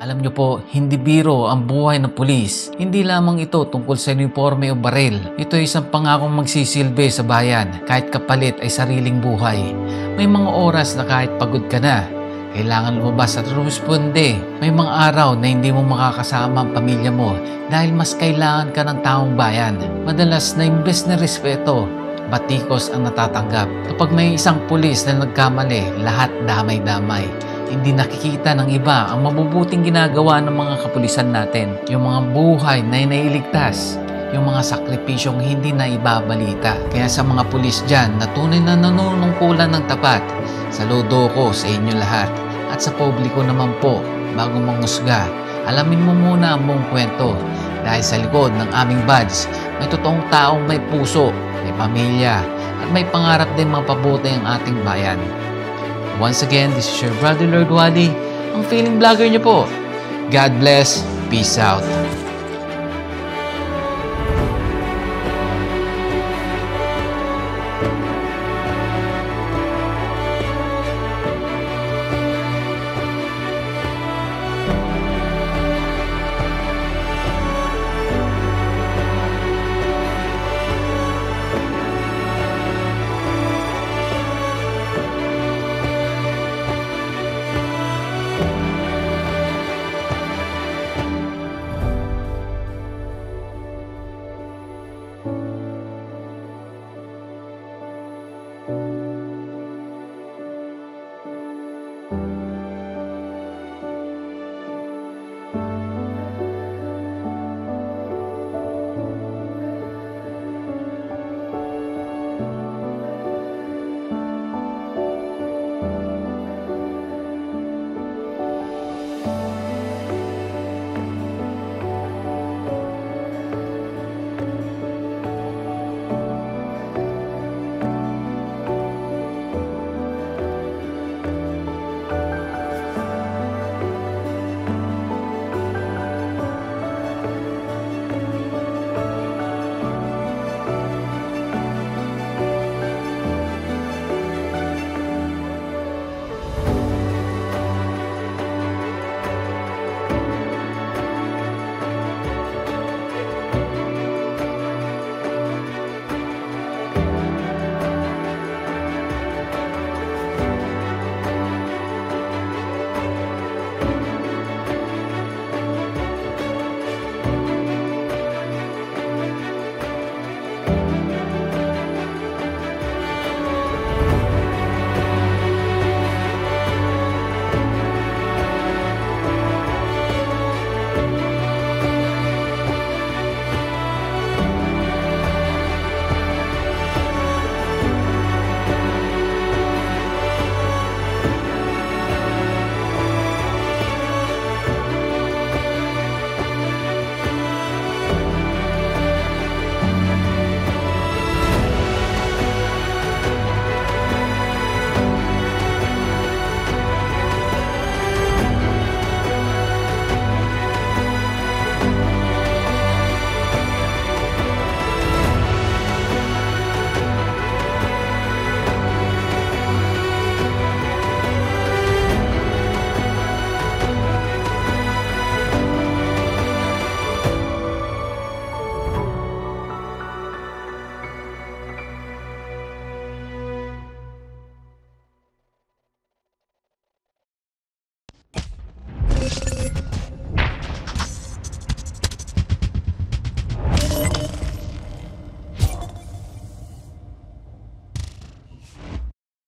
Alam nyo po, hindi biro ang buhay ng pulis. Hindi lamang ito tungkol sa uniforme o baril. Ito ay isang pangakong magsisilbi sa bayan kahit kapalit ay sariling buhay. May mga oras na kahit pagod ka na, kailangan lumabas at rumisponde. May mga araw na hindi mo makakasama ang pamilya mo dahil mas kailangan ka ng taong bayan. Madalas na imbes na respeto, batikos ang natatanggap. Kapag may isang pulis na nagkamali, lahat damay-damay. Hindi nakikita ng iba ang mabubuting ginagawa ng mga kapulisan natin. Yung mga buhay na inailigtas, yung mga sakripisyong hindi na ibabalita. Kaya sa mga pulis dyan na tunay na nanunungkulan ng tapat, saludo ko sa inyo lahat. At sa publiko naman po, bago manghusga, alamin mo muna ang buong kwento. Dahil sa likod ng aming badge, may totoong taong may puso, may pamilya, at may pangarap din mapabuti ang ating bayan. Once again, this is your brother Lord Wally, ang feeling vlogger niyo po. God bless. Peace out.